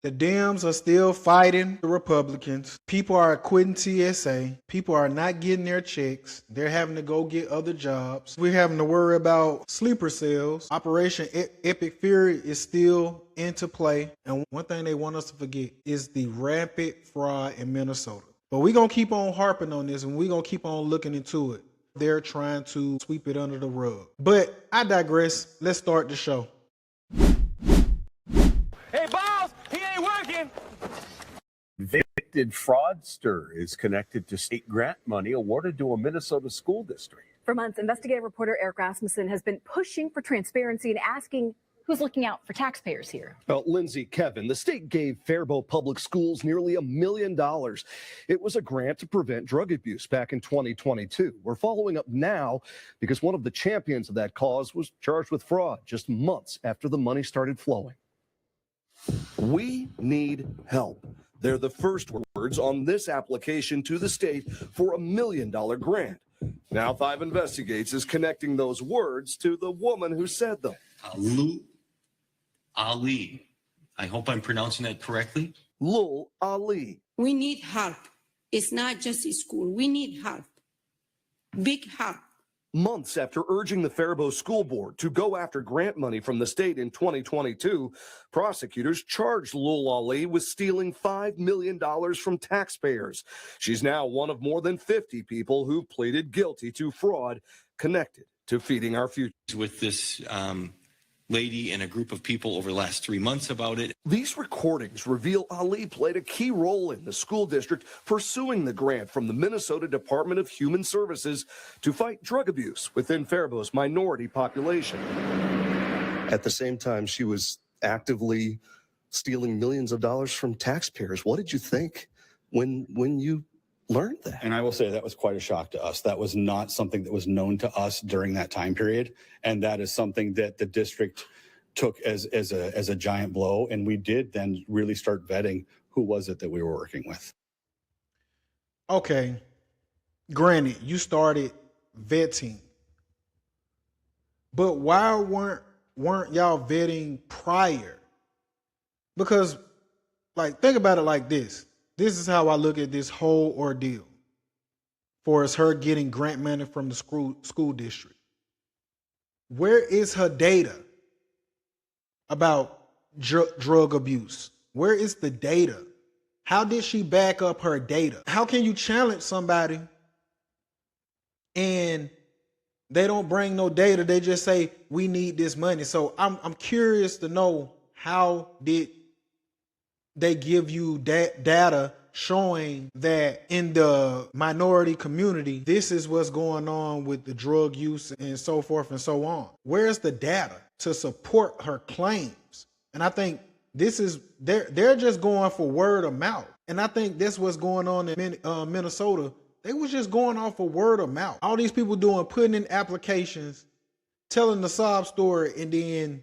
The Dems are still fighting the Republicans. People are quitting TSA. People are not getting their checks. They're having to go get other jobs. We're having to worry about sleeper cells. Operation Epic Fury is still into play. And one thing they want us to forget is the rampant fraud in Minnesota. But we're going to keep on harping on this, and we're going to keep on looking into it. They're trying to sweep it under the rug. But I digress. Let's start the show. Hey, boss, he ain't working. Convicted fraudster is connected to state grant money awarded to a Minnesota school district. For months, investigative reporter Eric Rasmussen has been pushing for transparency and asking who's looking out for taxpayers here. Well, Lindsay, Kevin, the state gave Faribault Public Schools nearly $1 million. It was a grant to prevent drug abuse back in 2022. We're following up now because one of the champions of that cause was charged with fraud just months after the money started flowing. We need help. They're the first words on this application to the state for $1 million grant. Now 5 Investigates is connecting those words to the woman who said them. Lou Ali. I hope I'm pronouncing that correctly. Lul Ali. We need help. It's not just a school. We need help. Big help. Months after urging the Faribault School Board to go after grant money from the state in 2022, prosecutors charged Lul Ali with stealing $5 million from taxpayers. She's now one of more than 50 people who pleaded guilty to fraud connected to feeding our future. With this lady and a group of people over the last 3 months about it. These recordings reveal Ali played a key role in the school district pursuing the grant from the Minnesota Department of Human Services to fight drug abuse within Faribault's minority population. At the same time, she was actively stealing millions of dollars from taxpayers. What did you think when you learned that? And I will say that was quite a shock to us. That was not something that was known to us during that time period. And that is something that the district took as a giant blow. And we did then really start vetting who was it that we were working with. Okay. Granted, you started vetting. But why weren't y'all vetting prior? Because, like, think about it like this. This is how I look at this whole ordeal for as her getting grant money from the school district. Where is her data about drug abuse? Where is the data? How did she back up her data? How can you challenge somebody and they don't bring no data? They just say, we need this money. So I'm curious to know, how did they give you data showing that in the minority community, this is what's going on with the drug use and so forth and so on? Where's the data to support her claims? And I think this is, they're just going for word of mouth. And I think that's what's going on in Minnesota. They was just going off of word of mouth. All these people putting in applications, telling the sob story, and then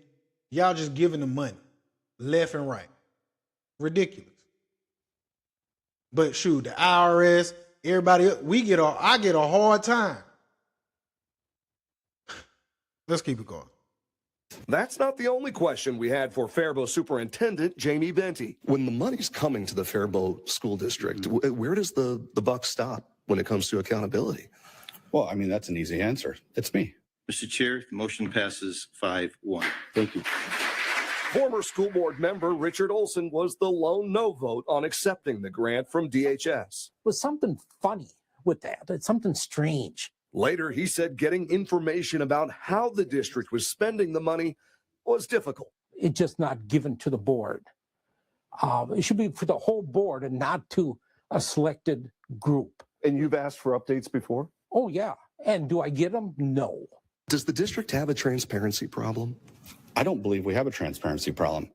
y'all just giving them money left and right. Ridiculous. But shoot, the IRS, everybody, I get a hard time. Let's keep it going. That's not the only question we had for Faribault Superintendent Jamie Benty. When the money's coming to the Faribault School District, where does the buck stop when it comes to accountability? Well, I mean, that's an easy answer. It's me. Mr. Chair, the motion passes 5-1. Thank you. Former school board member Richard Olson was the lone no vote on accepting the grant from DHS. Was something funny with that. It's something strange. Later, he said getting information about how the district was spending the money was difficult. It's just not given to the board. It should be for the whole board and not to a selected group. And you've asked for updates before? Oh, yeah. And do I get them? No. Does the district have a transparency problem? I don't believe we have a transparency problem.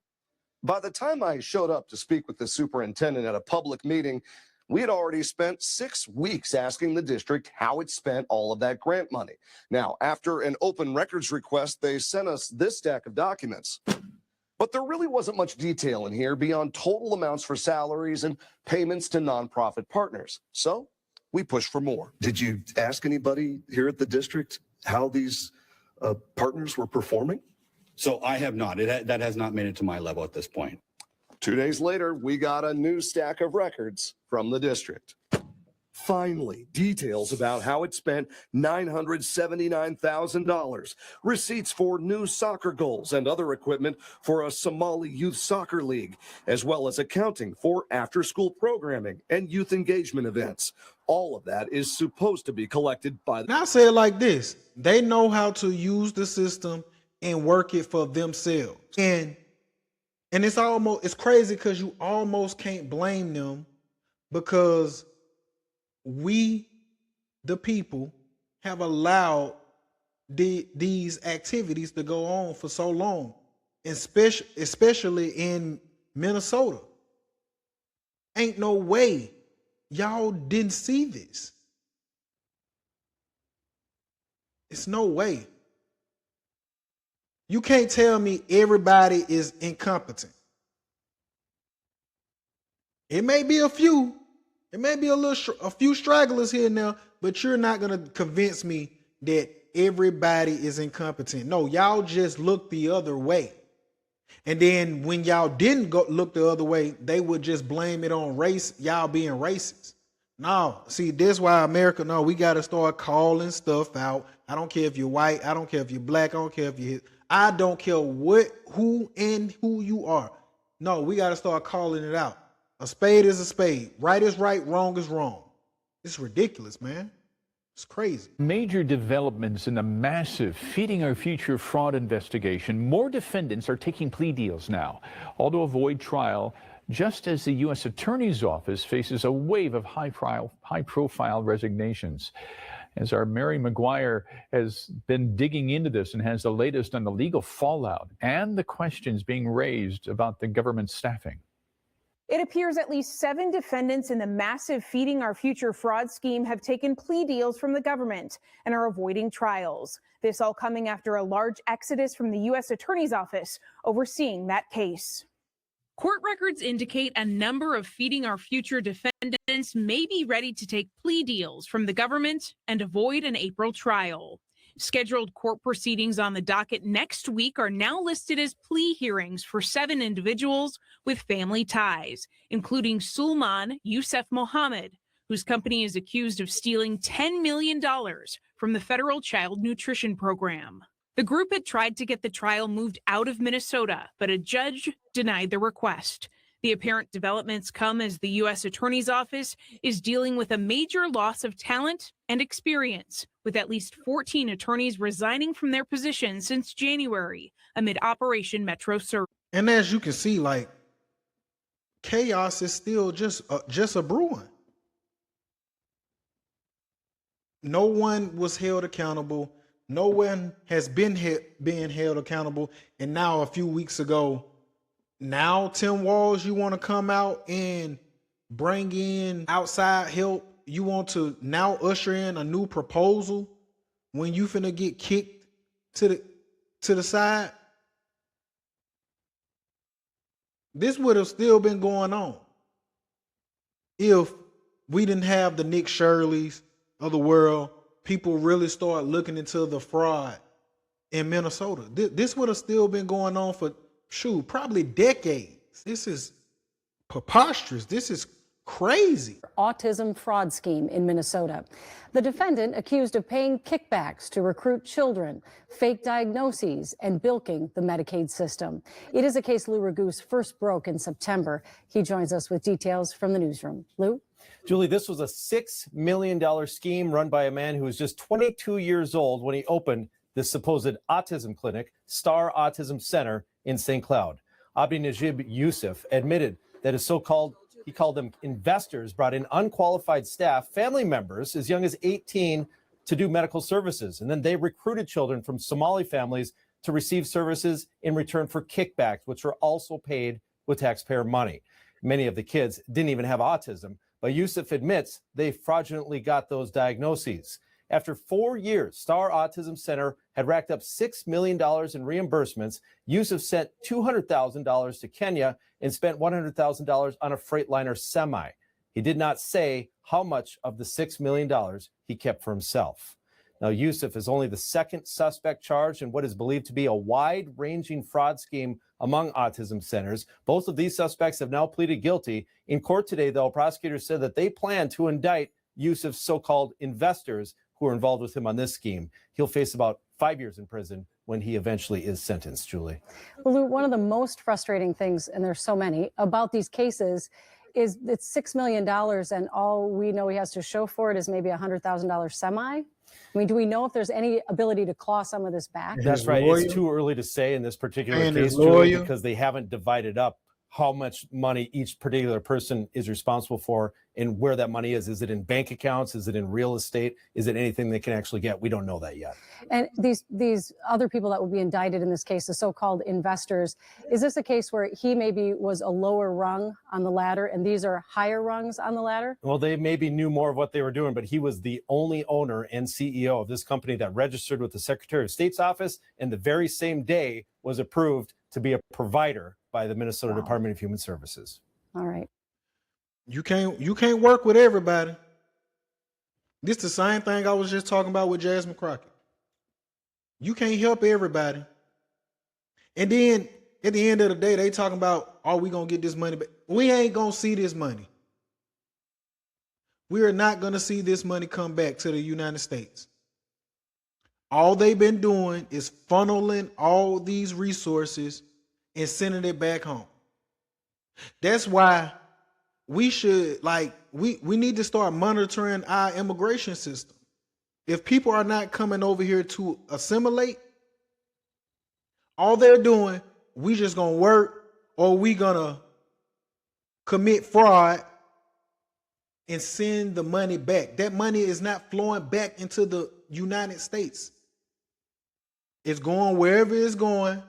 By the time I showed up to speak with the superintendent at a public meeting, we had already spent 6 weeks asking the district how it spent all of that grant money. Now, after an open records request, they sent us this stack of documents. But there really wasn't much detail in here beyond total amounts for salaries and payments to nonprofit partners. So we pushed for more. Did you ask anybody here at the district how these partners were performing? So I have not. That has not made it to my level at this point. 2 days later, we got a new stack of records from the district. Finally, details about how it spent $979,000, receipts for new soccer goals and other equipment for a Somali youth soccer league, as well as accounting for after-school programming and youth engagement events. All of that is supposed to be collected by Now I say it like this. They know how to use the system and work it for themselves. And it's crazy because you almost can't blame them, because we, the people, have allowed these activities to go on for so long, especially in Minnesota. Ain't no way y'all didn't see this. It's no way. You can't tell me everybody is incompetent. It may be a few. It may be a few stragglers here and there, but you're not going to convince me that everybody is incompetent. No, y'all just look the other way. And then when y'all didn't go look the other way, they would just blame it on race, y'all being racist. No, see, that's why America, no, we got to start calling stuff out. I don't care if you're white. I don't care if you're black. I don't care if you're, I don't care who you are. No, we got to start calling it out. A spade is a spade. Right is right, wrong is wrong. It's ridiculous, man. It's crazy. Major developments in the massive Feeding Our Future fraud investigation. More defendants are taking plea deals now, all to avoid trial, just as the U.S. Attorney's Office faces a wave of high-profile resignations. As our Mary McGuire has been digging into this and has the latest on the legal fallout and the questions being raised about the government staffing. It appears at least 7 defendants in the massive Feeding Our Future fraud scheme have taken plea deals from the government and are avoiding trials. This all coming after a large exodus from the U.S. Attorney's Office overseeing that case. Court records indicate a number of Feeding Our Future defendants may be ready to take plea deals from the government and avoid an April trial. Scheduled court proceedings on the docket next week are now listed as plea hearings for 7 individuals with family ties, including Sulman Youssef Mohammed, whose company is accused of stealing $10 million from the federal child nutrition program. The group had tried to get the trial moved out of Minnesota, but a judge denied the request. The apparent developments come as the U.S. Attorney's Office is dealing with a major loss of talent and experience, with at least 14 attorneys resigning from their positions since January amid Operation Metro Surge. And as you can see, like, chaos is still just a brewing. No one was held accountable. No one has been held accountable. And now, a few weeks ago, now, Tim Walz, you want to come out and bring in outside help? You want to now usher in a new proposal when you finna get kicked to the side? This would have still been going on if we didn't have the Nick Shirleys of the world. People really start looking into the fraud in Minnesota. This would have still been going on for probably decades. This is preposterous. This is crazy. Autism fraud scheme in Minnesota. The defendant accused of paying kickbacks to recruit children, fake diagnoses, and bilking the Medicaid system. It is a case Lou Raguse first broke in September. He joins us with details from the newsroom. Lou? Julie, this was a $6 million scheme run by a man who was just 22 years old when he opened this supposed autism clinic, Star Autism Center, in St. Cloud. Abdi Najib Youssef admitted that his he called them investors, brought in unqualified staff, family members as young as 18 to do medical services. And then they recruited children from Somali families to receive services in return for kickbacks, which were also paid with taxpayer money. Many of the kids didn't even have autism, but Youssef admits they fraudulently got those diagnoses. After 4 years, Star Autism Center had racked up $6 million in reimbursements. Youssef sent $200,000 to Kenya and spent $100,000 on a Freightliner semi. He did not say how much of the $6 million he kept for himself. Now, Yusuf is only the second suspect charged in what is believed to be a wide-ranging fraud scheme among autism centers. Both of these suspects have now pleaded guilty. In court today, though, prosecutors said that they plan to indict Yusuf's so-called investors who are involved with him on this scheme. He'll face about 5 years in prison when he eventually is sentenced, Julie. Well, Lou, one of the most frustrating things, and there's so many, about these cases is it's $6 million and all we know he has to show for it is maybe a $100,000 semi. I mean, do we know if there's any ability to claw some of this back? That's right. It's too early to say in this particular case, Julie, because they haven't divided up how much money each particular person is responsible for and where that money is. Is it in bank accounts? Is it in real estate? Is it anything they can actually get? We don't know that yet. And these other people that will be indicted in this case, the so-called investors, is this a case where he maybe was a lower rung on the ladder and these are higher rungs on the ladder? Well, they maybe knew more of what they were doing, but he was the only owner and CEO of this company that registered with the Secretary of State's office and the very same day was approved to be a provider by the Minnesota Department of Human Services. All right. You can't work with everybody. This is the same thing I was just talking about with Jasmine Crockett. You can't help everybody. And then at the end of the day, they talking about, are we going to get this money back? We ain't going to see this money. We are not going to see this money come back to the United States. All they've been doing is funneling all these resources and sending it back home. That's why we should, we need to start monitoring our immigration system. If people are not coming over here to assimilate, all they're doing, we just gonna work or we gonna commit fraud and send the money back. That money is not flowing back into the United States. It's going wherever it's going,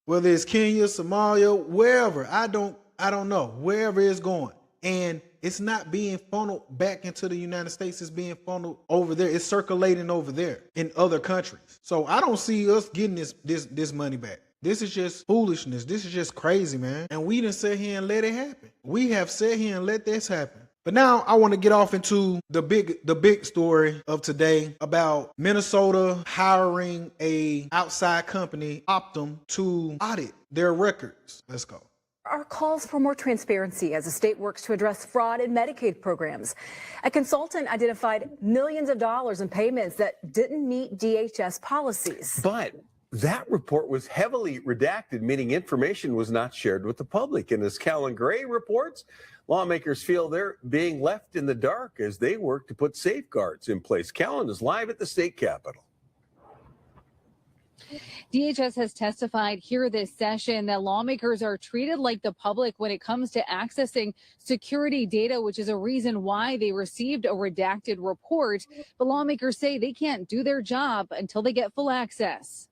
whether it's Kenya, Somalia, wherever. I don't know, wherever it's going. And it's not being funneled back into the United States. It's being funneled over there. It's circulating over there in other countries. So I don't see us getting this money back. This is just foolishness. This is just crazy, man. And we didn't sit here and let it happen. We have sat here and let this happen. But now I want to get off into the big story of today about Minnesota hiring a outside company, Optum, to audit their records. Let's go. Are calls for more transparency as the state works to address fraud in Medicaid programs. A consultant identified millions of dollars in payments that didn't meet DHS policies. But that report was heavily redacted, meaning information was not shared with the public. And as Callan Gray reports, lawmakers feel they're being left in the dark as they work to put safeguards in place. Callan is live at the state capitol. DHS has testified here this session that lawmakers are treated like the public when it comes to accessing security data, which is a reason why they received a redacted report. But lawmakers say they can't do their job until they get full access.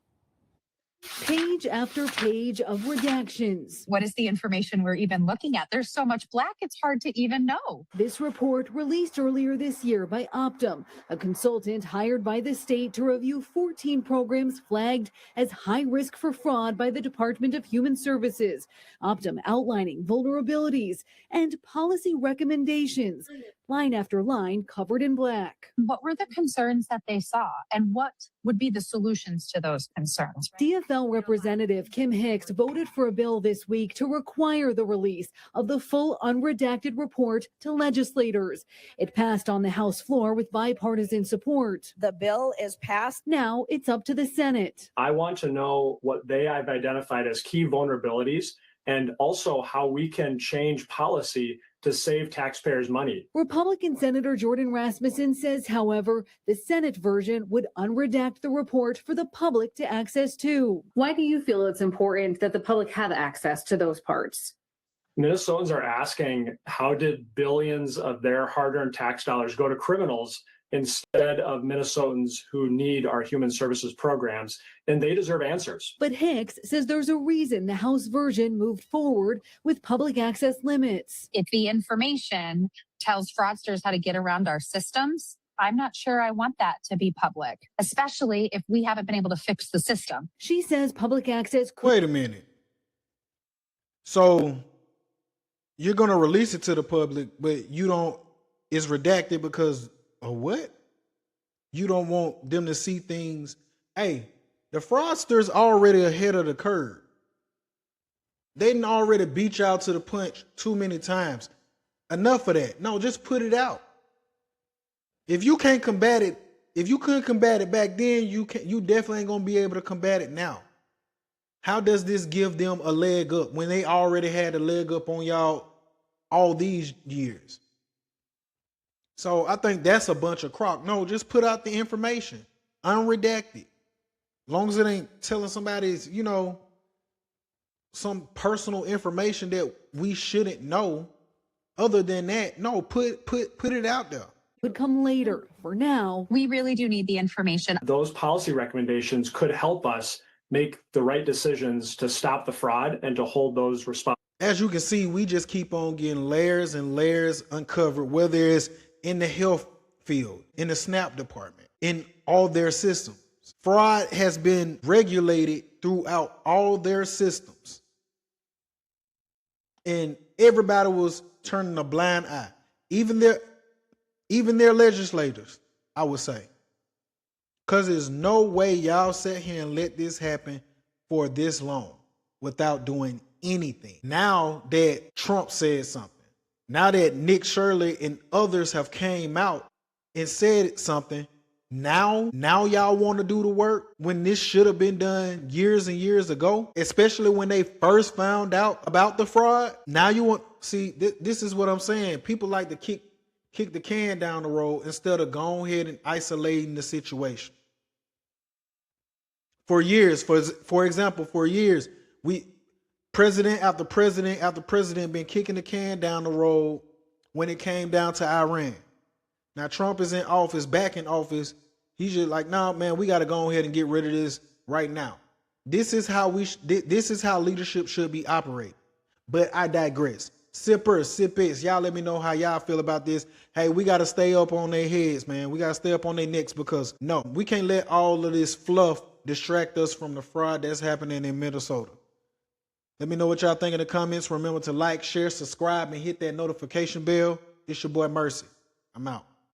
Page after page of redactions. What is the information we're even looking at? There's so much black, it's hard to even know. This report released earlier this year by Optum, a consultant hired by the state to review 14 programs flagged as high risk for fraud by the Department of Human Services. Optum outlining vulnerabilities and policy recommendations, line after line covered in black. What were the concerns that they saw, and what would be the solutions to those concerns? DFL Representative Kim Hicks voted for a bill this week to require the release of the full unredacted report to legislators. It passed on the House floor with bipartisan support. The bill is passed. Now it's up to the Senate. I want to know what they have identified as key vulnerabilities and also how we can change policy to save taxpayers money. Republican Senator Jordan Rasmussen says, however, the Senate version would unredact the report for the public to access to. Why do you feel it's important that the public have access to those parts? Minnesotans are asking, how did billions of their hard-earned tax dollars go to criminals instead of Minnesotans who need our human services programs? And they deserve answers. But Hicks says there's a reason the House version moved forward with public access limits. If the information tells fraudsters how to get around our systems, I'm not sure I want that to be public, especially if we haven't been able to fix the system. She says public access Wait a minute. So you're going to release it to the public, but you don't, it's redacted because of what? You don't want them to see things. Hey, the fraudsters already ahead of the curve. They didn't already beat y'all to the punch too many times. Enough of that. No, just put it out. If you can't combat it, if you couldn't combat it back then, you definitely ain't gonna be able to combat it now. How does this give them a leg up when they already had a leg up on y'all all these years? So I think that's a bunch of crock. No, just put out the information, unredacted. As long as it ain't telling somebody's, some personal information that we shouldn't know. Other than that, no, put it out there. Would come later. For now, We really do need the information. Those policy recommendations could help us make the right decisions to stop the fraud and to hold those responsible. As you can see, we just keep on getting layers and layers uncovered, whether it's in the health field, in the SNAP department, in all their systems. Fraud has been regulated throughout all their systems. And everybody was turning a blind eye. Even their legislators, I would say. Because there's no way y'all sit here and let this happen for this long without doing anything. Now that Trump said something, now that Nick Shirley and others have came out and said something, now y'all want to do the work when this should have been done years and years ago, especially when they first found out about the fraud. Now you want, see, this is what I'm saying. People like to kick the can down the road instead of going ahead and isolating the situation. For years, for example, president after president after president been kicking the can down the road when it came down to Iran. Now Trump is in office, back in office. He's just like, nah, man, we got to go ahead and get rid of this right now. This is how leadership should be operating. But I digress. Sippers, y'all let me know how y'all feel about this. Hey, we got to stay up on their heads, man. We got to stay up on their necks because no, we can't let all of this fluff distract us from the fraud that's happening in Minnesota. Let me know what y'all think in the comments. Remember to like, share, subscribe, and hit that notification bell. It's your boy Mercy. I'm out.